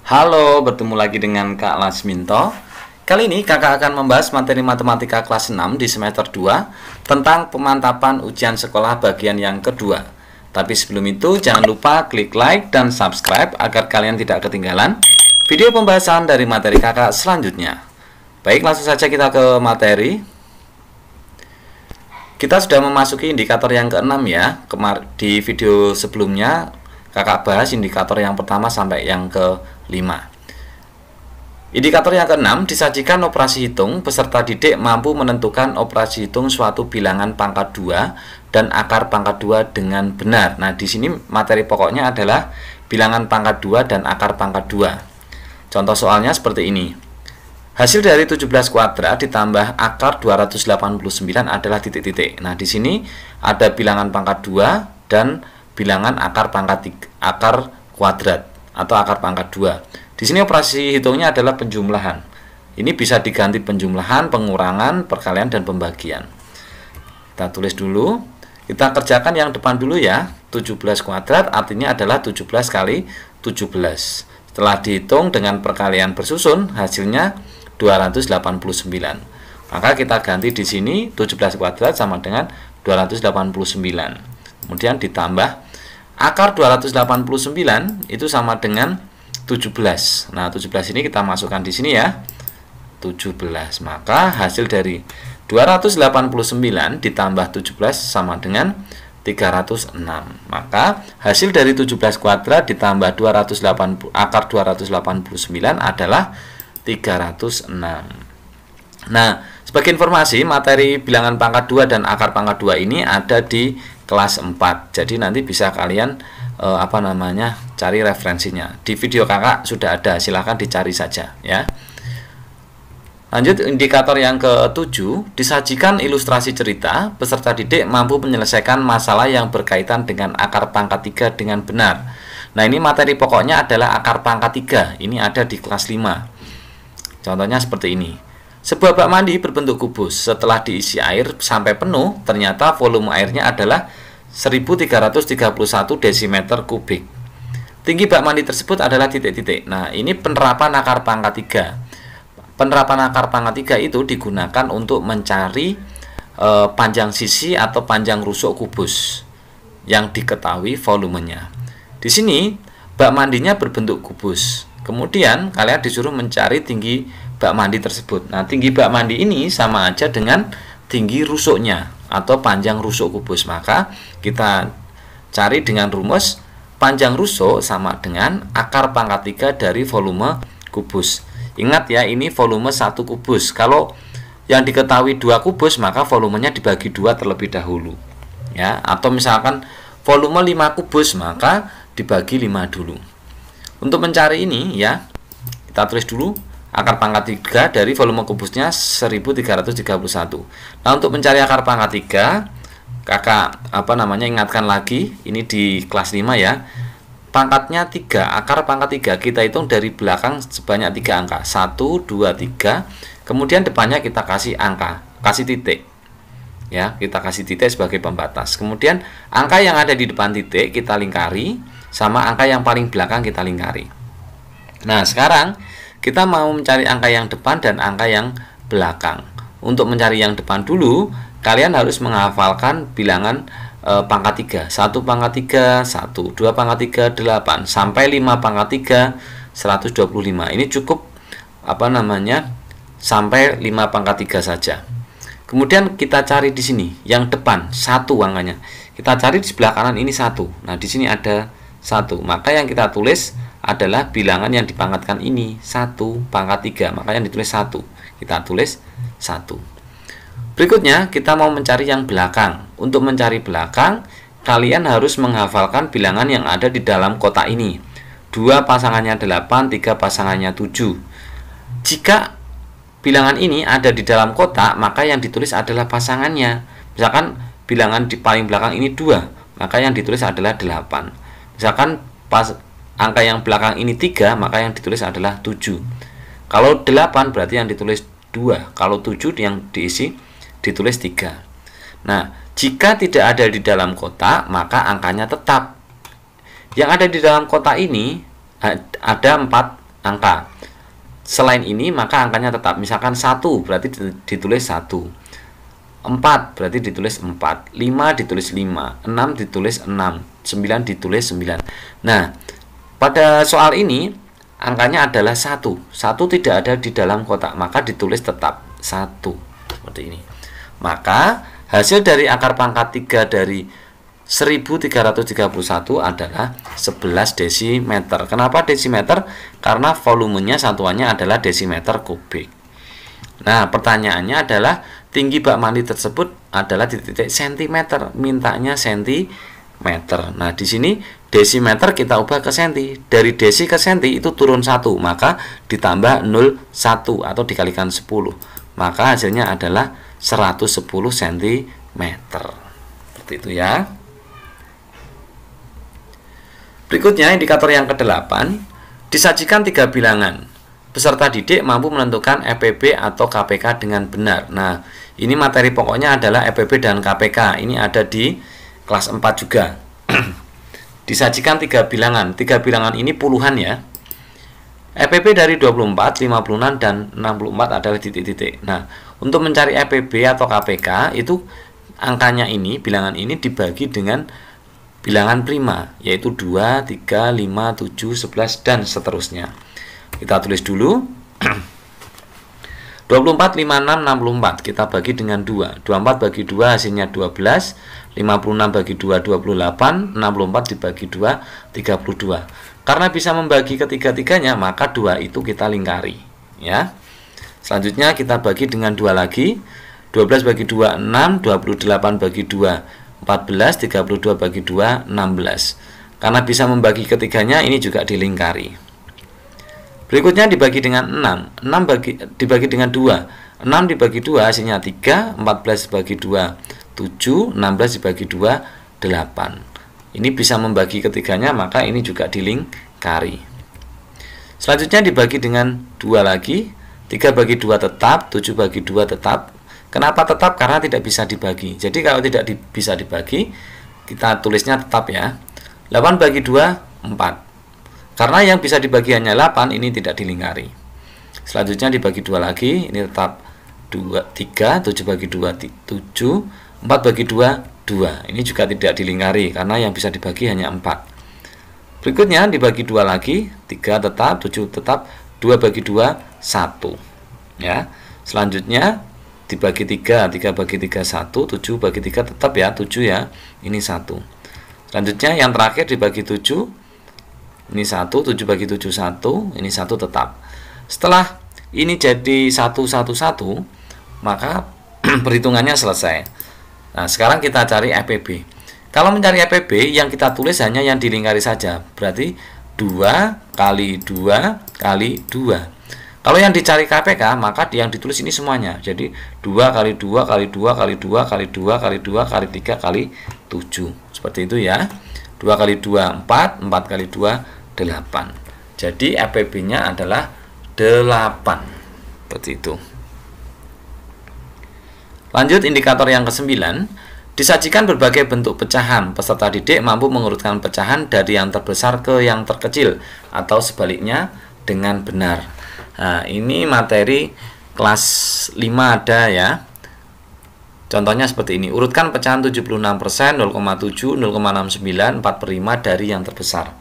Halo, bertemu lagi dengan Kak Lasminto. Kali ini kakak akan membahas materi matematika kelas 6 di semester 2 tentang pemantapan ujian sekolah bagian yang kedua. Tapi sebelum itu jangan lupa klik like dan subscribe agar kalian tidak ketinggalan video pembahasan dari materi kakak selanjutnya. Baik, langsung saja kita ke materi. Kita sudah memasuki indikator yang ke-6 ya. Di video sebelumnya kakak bahas indikator yang pertama sampai yang ke-5. Indikator yang ke-6 disajikan operasi hitung peserta didik mampu menentukan operasi hitung suatu bilangan pangkat 2 dan akar pangkat 2 dengan benar. Nah, di sini materi pokoknya adalah bilangan pangkat 2 dan akar pangkat 2. Contoh soalnya seperti ini. Hasil dari 17 kuadrat ditambah akar 289 adalah titik-titik. Nah, di sini ada bilangan pangkat 2 dan bilangan akar kuadrat atau akar pangkat 2. Di sini operasi hitungnya adalah penjumlahan. Ini bisa diganti penjumlahan, pengurangan, perkalian, dan pembagian. Kita tulis dulu. Kita kerjakan yang depan dulu ya. 17 kuadrat artinya adalah 17 kali 17. Setelah dihitung dengan perkalian bersusun, hasilnya 289. Maka kita ganti di sini 17 kuadrat sama dengan 289. Kemudian ditambah akar 289 itu sama dengan 17. Nah, 17 ini kita masukkan di sini ya. 17. Maka hasil dari 289 ditambah 17 sama dengan 306. Maka hasil dari 17 kuadrat ditambah akar 289 adalah 306. Nah, sebagai informasi, materi bilangan pangkat 2 dan akar pangkat 2 ini ada di kelas 4. Jadi nanti bisa kalian cari referensinya. Di video kakak sudah ada, silahkan dicari saja ya. Lanjut, indikator yang ke-7, disajikan ilustrasi cerita peserta didik mampu menyelesaikan masalah yang berkaitan dengan akar pangkat 3 dengan benar. Nah, ini materi pokoknya adalah akar pangkat 3. Ini ada di kelas 5. Contohnya seperti ini. Sebuah bak mandi berbentuk kubus. Setelah diisi air sampai penuh, ternyata volume airnya adalah 1331 desimeter kubik. Tinggi bak mandi tersebut adalah titik-titik. Nah, ini penerapan akar pangkat 3. Penerapan akar pangkat 3 itu digunakan untuk mencari panjang sisi atau panjang rusuk kubus yang diketahui volumenya. Di sini bak mandinya berbentuk kubus. Kemudian kalian disuruh mencari tinggi bak mandi tersebut. Nah, tinggi bak mandi ini sama aja dengan tinggi rusuknya atau panjang rusuk kubus. Maka kita cari dengan rumus panjang rusuk sama dengan akar pangkat 3 dari volume kubus. Ingat ya, ini volume 1 kubus. Kalau yang diketahui 2 kubus, maka volumenya dibagi 2 terlebih dahulu. Ya, atau misalkan volume 5 kubus, maka dibagi 5 dulu. Untuk mencari ini ya, kita tulis dulu akar pangkat 3 dari volume kubusnya 1331. Nah, untuk mencari akar pangkat 3, kakak ingatkan lagi, ini di kelas 5 ya. Pangkatnya 3, akar pangkat 3 kita hitung dari belakang sebanyak 3 angka. 1, 2, 3. Kemudian depannya kita kasih angka, kasih titik. Ya, kita kasih titik sebagai pembatas. Kemudian angka yang ada di depan titik kita lingkari sama angka yang paling belakang kita lingkari. Nah, sekarang kita mau mencari angka yang depan dan angka yang belakang. Untuk mencari yang depan dulu, kalian harus menghafalkan bilangan pangkat 3. 1 pangkat 3, 1, 2 pangkat 3, 8, sampai 5 pangkat 3, 125. Ini cukup sampai 5 pangkat 3 saja. Kemudian kita cari di sini yang depan 1 angkanya. Kita cari di sebelah kanan ini 1. Nah, di sini ada 1. Maka yang kita tulis adalah bilangan yang dipangkatkan ini 1 pangkat 3. Maka yang ditulis 1. Kita tulis 1. Berikutnya kita mau mencari yang belakang. Untuk mencari belakang, kalian harus menghafalkan bilangan yang ada di dalam kotak ini. 2 pasangannya 8, 3 pasangannya 7. Jika bilangan ini ada di dalam kotak, maka yang ditulis adalah pasangannya. Misalkan bilangan di paling belakang ini 2, maka yang ditulis adalah 8. Misalkan angka yang belakang ini 3, maka yang ditulis adalah 7. Kalau 8 berarti yang ditulis 2. Kalau 7 yang diisi ditulis 3. Nah, jika tidak ada di dalam kotak, maka angkanya tetap. Yang ada di dalam kotak ini ada 4 angka. Selain ini maka angkanya tetap. Misalkan 1 berarti ditulis 1, 4 berarti ditulis 4, 5 ditulis 5, 6 ditulis 6, 9 ditulis 9. Nah, pada soal ini angkanya adalah 1. 1 tidak ada di dalam kotak, maka ditulis tetap 1 seperti ini. Maka hasil dari akar pangkat 3 dari 1331 adalah 11 desimeter. Kenapa desimeter? Karena volumenya satuannya adalah desimeter kubik. Nah, pertanyaannya adalah tinggi bak mandi tersebut adalah di titik sentimeter, mintanya sentimeter. Nah, di sini desimeter kita ubah ke senti. Dari desi ke senti itu turun 1, maka ditambah 0,1 atau dikalikan 10. Maka hasilnya adalah 110 cm. Seperti itu ya. Berikutnya indikator yang ke-8, disajikan 3 bilangan. Peserta didik mampu menentukan EPB atau KPK dengan benar. Nah, ini materi pokoknya adalah EPB dan KPK. Ini ada di kelas 4 juga. Disajikan 3 bilangan. 3 bilangan ini puluhan ya. EPB dari 24, 56 dan 64 adalah titik-titik. Nah, untuk mencari EPB atau KPK itu angkanya ini, bilangan ini dibagi dengan bilangan prima, yaitu 2, 3, 5, 7, 11 dan seterusnya. Kita tulis dulu. 24, 56, 64 kita bagi dengan 2. 24 bagi 2 hasilnya 12, 56 bagi 2 28, 64 dibagi 2 32. Karena bisa membagi ketiga-tiganya, maka 2 itu kita lingkari ya. Selanjutnya kita bagi dengan 2 lagi. 12 bagi 2 6, 28 bagi 2 14, 32 bagi 2 16. Karena bisa membagi ketiganya, ini juga dilingkari. Berikutnya dibagi dengan 6. 6 dibagi dengan 2. 6 dibagi 2 hasilnya 3, 14 dibagi 2 7, 16 dibagi 2 8. Ini bisa membagi ketiganya, maka ini juga dilingkari. Selanjutnya dibagi dengan 2 lagi. 3 bagi 2 tetap, 7 bagi 2 tetap. Kenapa tetap? Karena tidak bisa dibagi. Jadi kalau tidak bisa dibagi, kita tulisnya tetap ya. 8 bagi 2 4. Karena yang bisa dibagi hanya 8, ini tidak dilingkari. Selanjutnya dibagi 2 lagi, ini tetap 2 3, 7 bagi 2 7, 4 bagi 2 2. Ini juga tidak dilingkari karena yang bisa dibagi hanya 4. Berikutnya dibagi 2 lagi, 3 tetap, 7 tetap, 2 bagi 2 1. Ya. Selanjutnya dibagi 3, 3 bagi 3 1, 7 bagi 3 tetap ya, 7 ya. Ini 1. Selanjutnya yang terakhir dibagi 7. Ini 1, 7 bagi 7 1, ini 1 tetap. Setelah ini jadi 1 1 1, maka perhitungannya selesai. Nah, sekarang kita cari EPB. Kalau mencari EPB, yang kita tulis hanya yang dilingkari saja. Berarti 2 kali 2 kali 2. Kalau yang dicari KPK, maka yang ditulis ini semuanya. Jadi 2 kali 2 kali 2 kali 2 kali 2 kali 2 kali 3 kali 7. Seperti itu ya. 2 kali 2 4, 4 kali 2 8. Jadi EPB-nya adalah 8. Seperti itu. Lanjut indikator yang ke-9. Disajikan berbagai bentuk pecahan. Peserta didik mampu mengurutkan pecahan dari yang terbesar ke yang terkecil atau sebaliknya dengan benar. Nah, ini materi kelas 5 ada ya. Contohnya seperti ini. Urutkan pecahan 76%, 0,7, 0,69, 4/5 dari yang terbesar.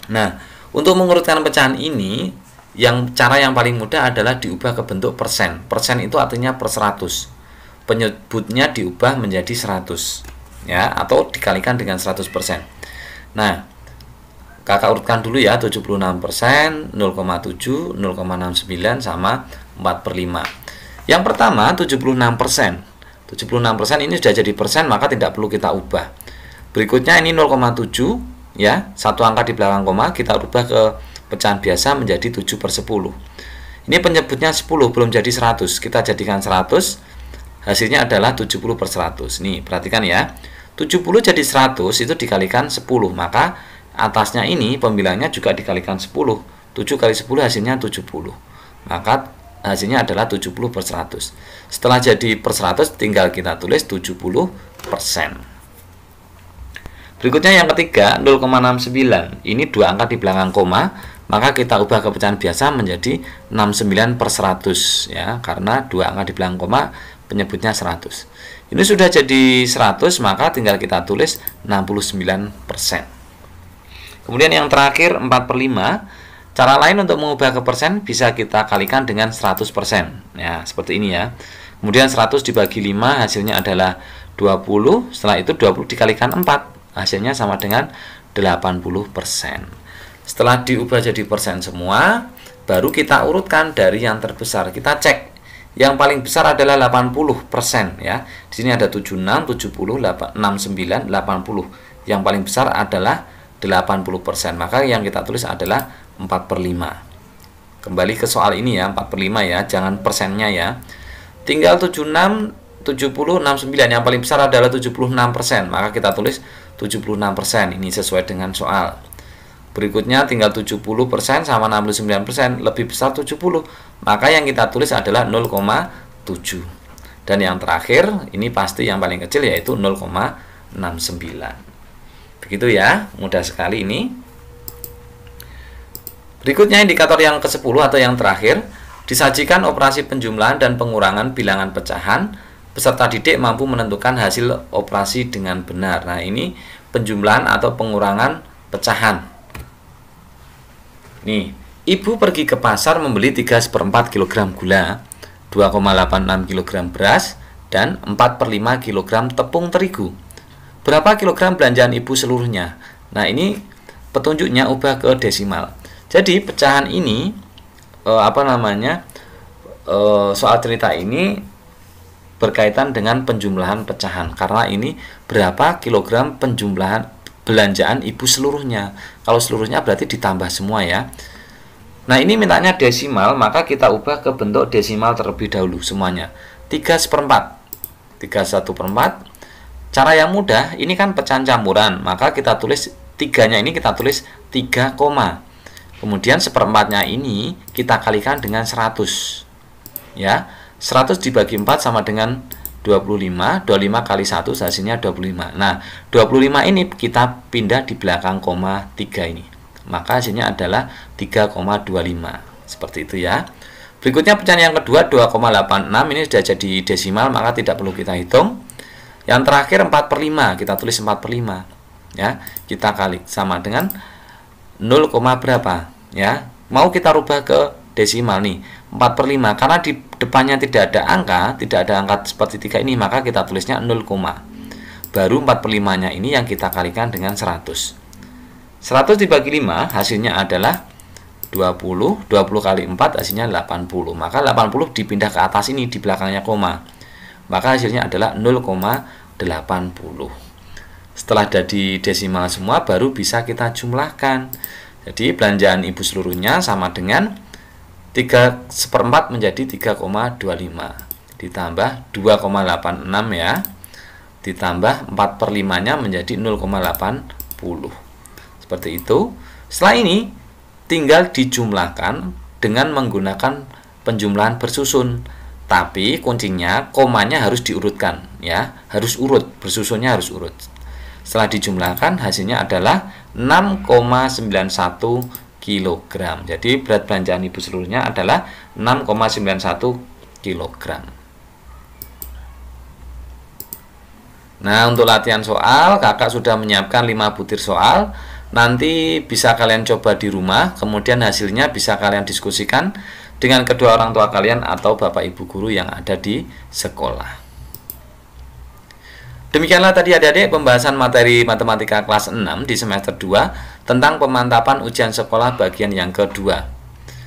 Nah, untuk mengurutkan pecahan ini, cara yang paling mudah adalah diubah ke bentuk persen. Persen itu artinya per 100. Penyebutnya diubah menjadi 100 ya, atau dikalikan dengan 100%. Nah, kakak urutkan dulu ya. 76%, 0,7, 0,69 sama 4/5. Yang pertama 76%. 76% ini sudah jadi persen, maka tidak perlu kita ubah. Berikutnya ini 0,7 ya, satu angka di belakang koma kita ubah ke pecahan biasa menjadi 7/10. Ini penyebutnya 10, belum jadi 100. Kita jadikan 100, hasilnya adalah 70/100. Nih, perhatikan ya. 70 jadi 100 itu dikalikan 10, maka atasnya ini pembilangnya juga dikalikan 10. 7 kali 10 hasilnya 70. Maka hasilnya adalah 70/100. Setelah jadi per 100 tinggal kita tulis 70%. Berikutnya yang ketiga 0,69. Ini dua angka di belakang koma, maka kita ubah ke pecahan biasa menjadi 69/100 ya, karena dua angka di belakang koma penyebutnya 100. Ini sudah jadi 100, maka tinggal kita tulis 69%. Kemudian yang terakhir 4/5. Cara lain untuk mengubah ke persen bisa kita kalikan dengan 100%. Ya, seperti ini ya. Kemudian 100 dibagi 5 hasilnya adalah 20. Setelah itu 20 dikalikan 4, hasilnya sama dengan 80%. Setelah diubah jadi persen semua, baru kita urutkan dari yang terbesar. Kita cek. Yang paling besar adalah 80% ya. Di sini ada 76, 70, 69, 80. Yang paling besar adalah 80%. Maka yang kita tulis adalah 4/5. Kembali ke soal ini ya, 4/5 ya, jangan persennya ya. Tinggal 76, 70, 69. Yang paling besar adalah 76%. Maka kita tulis 76%. Ini sesuai dengan soal. Berikutnya tinggal 70% sama 69%, lebih besar 70. Maka yang kita tulis adalah 0,7. Dan yang terakhir, ini pasti yang paling kecil yaitu 0,69. Begitu ya, mudah sekali ini. Berikutnya indikator yang ke-10 atau yang terakhir, disajikan operasi penjumlahan dan pengurangan bilangan pecahan, peserta didik mampu menentukan hasil operasi dengan benar. Nah, ini penjumlahan atau pengurangan pecahan. Nih, ibu pergi ke pasar membeli 3/4 kg gula, 2,86 kg beras, dan 4/5 kg tepung terigu. Berapa kilogram belanjaan ibu seluruhnya? Nah, ini petunjuknya ubah ke desimal. Jadi pecahan ini soal cerita ini berkaitan dengan penjumlahan pecahan, karena ini berapa kilogram penjumlahan belanjaan ibu seluruhnya. Kalau seluruhnya berarti ditambah semua ya. Nah, ini mintanya desimal, maka kita ubah ke bentuk desimal terlebih dahulu semuanya. 3/4, 3/1/4. Cara yang mudah, ini kan pecahan campuran, maka kita tulis 3-nya ini kita tulis 3, kemudian 1/4-nya ini kita kalikan dengan 100. Ya, 100 dibagi 4 sama dengan 25. 25 kali 1 hasilnya 25. Nah, 25 ini kita pindah di belakang koma 3 ini. Maka hasilnya adalah 3,25. Seperti itu ya. Berikutnya pecahan yang kedua 2,86, ini sudah jadi desimal, maka tidak perlu kita hitung. Yang terakhir 4/5, kita tulis 4/5 ya. Kita kali sama dengan 0, berapa ya. Mau kita rubah ke desimal nih, 4/5, karena di depannya tidak ada angka seperti 3 ini, maka kita tulisnya 0, baru 4/5-nya ini yang kita kalikan dengan 100. 100 dibagi 5 hasilnya adalah 20. 20 kali 4 hasilnya 80. Maka 80 dipindah ke atas ini di belakangnya koma, maka hasilnya adalah 0,80. Setelah jadi desimal semua, baru bisa kita jumlahkan. Jadi belanjaan ibu seluruhnya sama dengan 3/4 menjadi 3,25 ditambah 2,86 ya, ditambah 4/5-nya menjadi 0,80. Seperti itu. Setelah ini tinggal dijumlahkan dengan menggunakan penjumlahan bersusun. Tapi kuncinya komanya harus diurutkan ya, harus urut, bersusunnya harus urut. Setelah dijumlahkan hasilnya adalah 6,91 kg. Jadi berat belanjaan ibu seluruhnya adalah 6,91 kg. Nah, untuk latihan soal, kakak sudah menyiapkan 5 butir soal. Nanti bisa kalian coba di rumah, kemudian hasilnya bisa kalian diskusikan dengan kedua orang tua kalian atau bapak ibu guru yang ada di sekolah. Demikianlah tadi adik-adik pembahasan materi matematika kelas 6 di semester 2 tentang pemantapan ujian sekolah bagian yang kedua.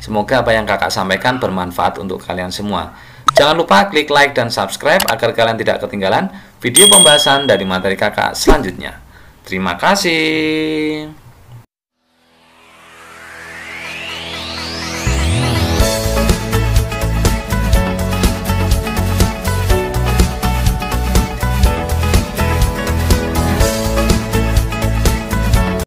Semoga apa yang kakak sampaikan bermanfaat untuk kalian semua. Jangan lupa klik like dan subscribe agar kalian tidak ketinggalan video pembahasan dari materi kakak selanjutnya. Terima kasih.